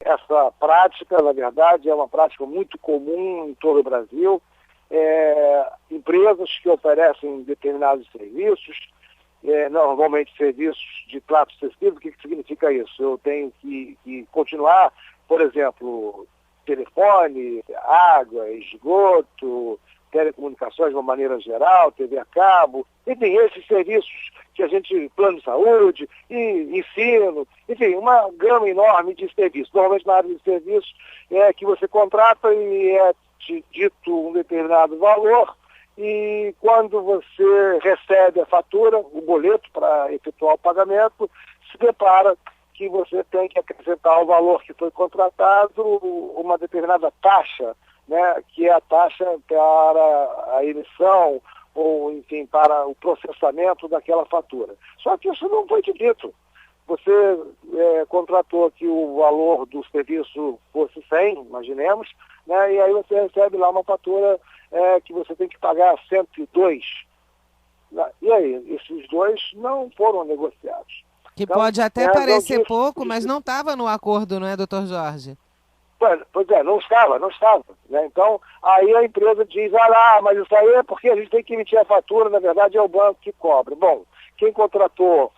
Essa prática, na verdade, é uma prática muito comum em todo o Brasil. Empresas que oferecem determinados serviços, normalmente serviços de trato acessível. O que significa isso? Eu tenho que continuar, por exemplo, telefone, água, esgoto, telecomunicações de uma maneira geral, TV a cabo, enfim, esses serviços que a gente, plano de saúde, e ensino, enfim, uma gama enorme de serviços. Normalmente na área de serviços é que você contrata e é dito um determinado valor, e quando você recebe a fatura, o boleto para efetuar o pagamento, se depara que você tem que acrescentar ao valor que foi contratado uma determinada taxa, né, que é a taxa para a emissão ou, enfim, para o processamento daquela fatura. Só que isso não foi dito. Você contratou que o valor do serviço fosse 100, imaginemos, né, e aí você recebe lá uma fatura que você tem que pagar 102. E aí, esses dois não foram negociados. Que Então, pode até parecer pouco, mas não estava no acordo, não é, doutor Jorge? Pois é, não estava, né? Então, aí a empresa diz, mas isso aí é porque a gente tem que emitir a fatura, na verdade é o banco que cobra. Bom, quem contratou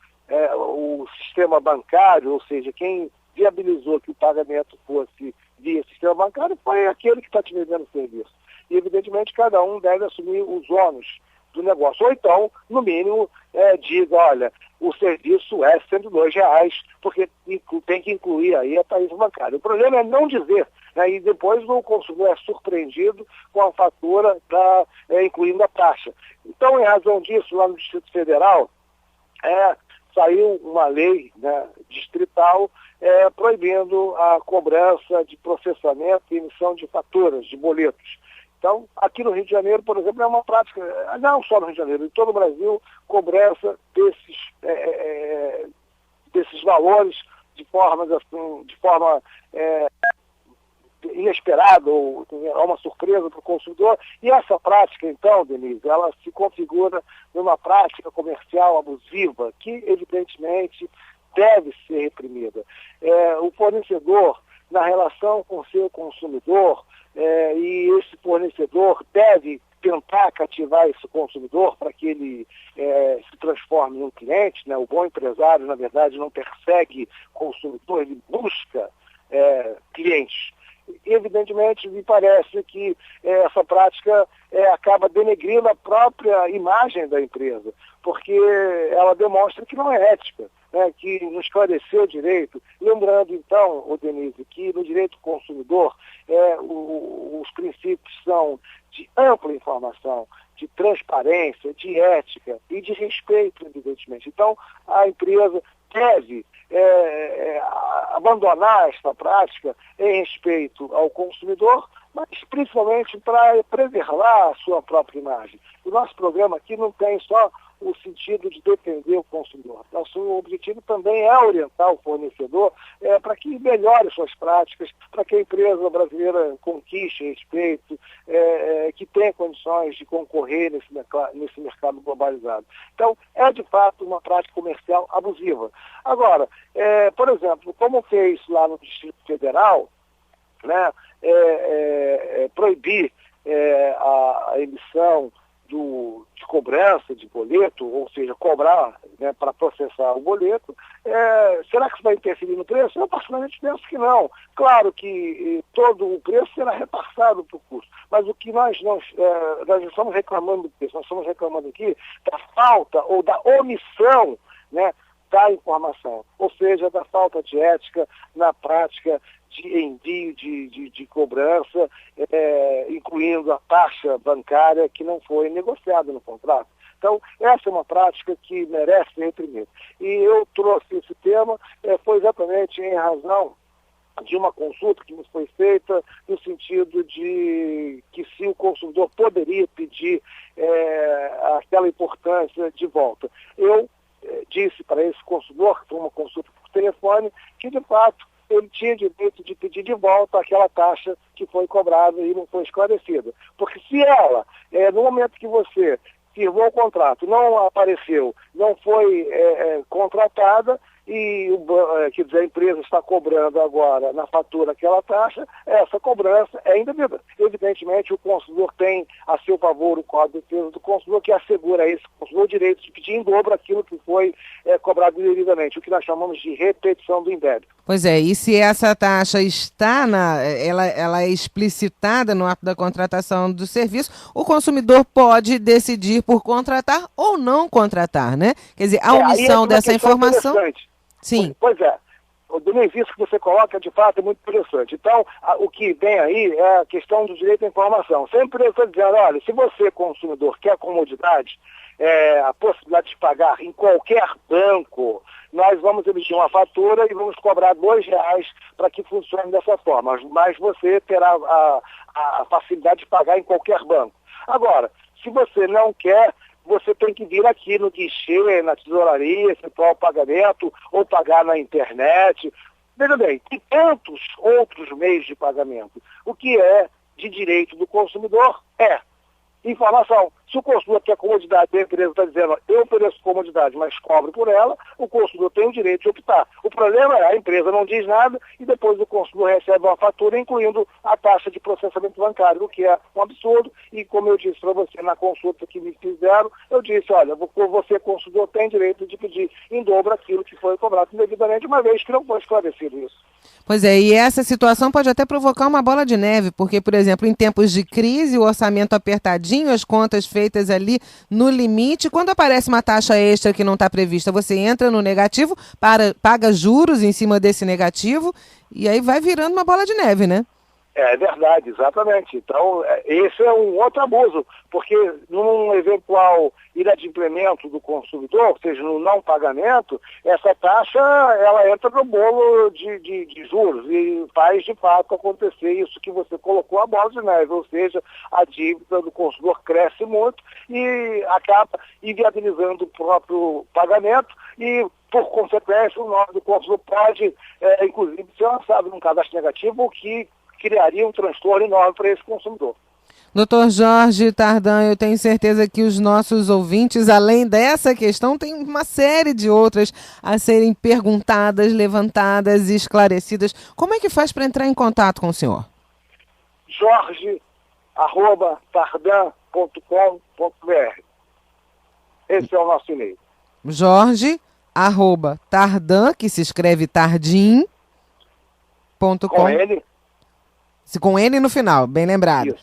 o sistema bancário, ou seja, quem viabilizou que o pagamento fosse via sistema bancário, foi aquele que está te vendendo o serviço. E, evidentemente, cada um deve assumir os ônus do negócio. Ou então, no mínimo, diga, olha, o serviço é R$102, porque tem que incluir aí a tarifa bancária. O problema é não dizer, né, e depois o consumidor é surpreendido com a fatura incluindo a taxa. Então, em razão disso, lá no Distrito Federal, saiu uma lei, né, distrital proibindo a cobrança de processamento e emissão de faturas, de boletos. Então, aqui no Rio de Janeiro, por exemplo, é uma prática, não só no Rio de Janeiro, em todo o Brasil, cobrança desses valores de forma inesperada, ou é uma surpresa para o consumidor. E essa prática, então, Denise, ela se configura numa prática comercial abusiva, que, evidentemente, deve ser reprimida. O fornecedor, na relação com o seu consumidor, e esse fornecedor deve tentar cativar esse consumidor para que ele se transforme em um cliente, né? O bom empresário, na verdade, não persegue consumidor, ele busca clientes. Evidentemente, me parece que essa prática acaba denegrindo a própria imagem da empresa, porque ela demonstra que não é ética, né, que não esclareceu direito. Lembrando, então, Denise, que no direito do consumidor os princípios são de ampla informação, de transparência, de ética e de respeito, evidentemente. Então, a empresa deve abandonar esta prática em respeito ao consumidor, mas principalmente para preservar a sua própria imagem. O nosso programa aqui não tem só o sentido de defender o consumidor. Nosso objetivo também é orientar o fornecedor para que melhore suas práticas, para que a empresa brasileira conquiste respeito, que tenha condições de concorrer nesse mercado globalizado. Então, é de fato uma prática comercial abusiva. Agora, por exemplo, como fez lá no Distrito Federal, né, proibir a emissão de cobrança de boleto, ou seja, cobrar, né, para processar o boleto, será que isso vai interferir no preço? Eu particularmente penso que não. Claro que todo o preço será repassado para o custo, mas o que nós não estamos reclamando do preço, nós estamos reclamando aqui da falta ou da omissão, né, da informação, ou seja, da falta de ética na prática de envio de cobrança, incluindo a taxa bancária que não foi negociada no contrato. Então, essa é uma prática que merece ser reprimida. E eu trouxe esse tema, foi exatamente em razão de uma consulta que nos foi feita no sentido de que se o consumidor poderia pedir aquela importância de volta. Eu disse para esse consumidor, que foi uma consulta por telefone, que de fato ele tinha direito de pedir de volta aquela taxa que foi cobrada e não foi esclarecida. Porque se ela, no momento que você firmou o contrato, não apareceu, não foi contratada, e quer dizer, a empresa está cobrando agora na fatura aquela taxa, essa cobrança é indevida. Evidentemente, o consumidor tem a seu favor o Código de Defesa do Consumidor, que assegura a esse consumidor o direito de pedir em dobro aquilo que foi cobrado indevidamente, o que nós chamamos de repetição do indébito. Pois é, e se essa taxa está ela é explicitada no ato da contratação do serviço, o consumidor pode decidir por contratar ou não contratar, né? Quer dizer, a omissão dessa informação... Sim. Pois é. O benefício que você coloca, de fato, é muito interessante. Então, o que vem aí é a questão do direito à informação. Sempre eu estou dizendo, olha, se você, consumidor, quer comodidade, a possibilidade de pagar em qualquer banco, nós vamos emitir uma fatura e vamos cobrar R$2 para que funcione dessa forma. Mas você terá a facilidade de pagar em qualquer banco. Agora, se você não quer, você tem que vir aqui no guichê, na tesouraria, efetuar o pagamento, ou pagar na internet. Veja bem, tem tantos outros meios de pagamento. O que é de direito do consumidor é informação. Se o consumidor quer comodidade, a empresa está dizendo, eu ofereço comodidade, mas cobro por ela, o consumidor tem o direito de optar. O problema é a empresa não diz nada e depois o consumidor recebe uma fatura incluindo a taxa de processamento bancário, o que é um absurdo. E como eu disse para você na consulta que me fizeram, eu disse, olha, você, consumidor, tem direito de pedir em dobro aquilo que foi cobrado indevidamente, uma vez que não foi esclarecido isso. Pois é, e essa situação pode até provocar uma bola de neve, porque, por exemplo, em tempos de crise, o orçamento apertadinho, as contas feitas ali no limite, quando aparece uma taxa extra que não está prevista, você entra no negativo, paga juros em cima desse negativo, e aí vai virando uma bola de neve, né? É verdade, exatamente. Então, esse é um outro abuso, porque num eventual inadimplemento do consumidor, ou seja, no não pagamento, essa taxa ela entra no bolo de juros e faz de fato acontecer isso que você colocou, a bola de neve, ou seja, a dívida do consumidor cresce muito e acaba inviabilizando o próprio pagamento e, por consequência, o nome do consumidor pode, inclusive, ser lançado num cadastro negativo, o que criaria um transtorno enorme para esse consumidor. Doutor Jorge Tardan, eu tenho certeza que os nossos ouvintes, além dessa questão, tem uma série de outras a serem perguntadas, levantadas e esclarecidas. Como é que faz para entrar em contato com o senhor? jorge@tardan.com.br. Esse é o nosso e-mail. jorge@tardan, que se escreve tardim. Com ele. Com N no final, bem lembrado. Isso.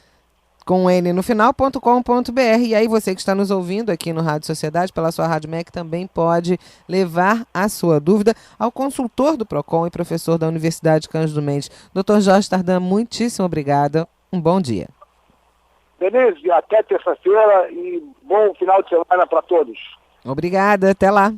Com N no final.com.br. E aí você que está nos ouvindo aqui no Rádio Sociedade, pela sua Rádio MEC, também pode levar a sua dúvida ao consultor do PROCON e professor da Universidade Cândido Mendes. Dr. Jorge Tardan, muitíssimo obrigada. Um bom dia. Denise, até terça-feira e bom final de semana para todos. Obrigada, até lá.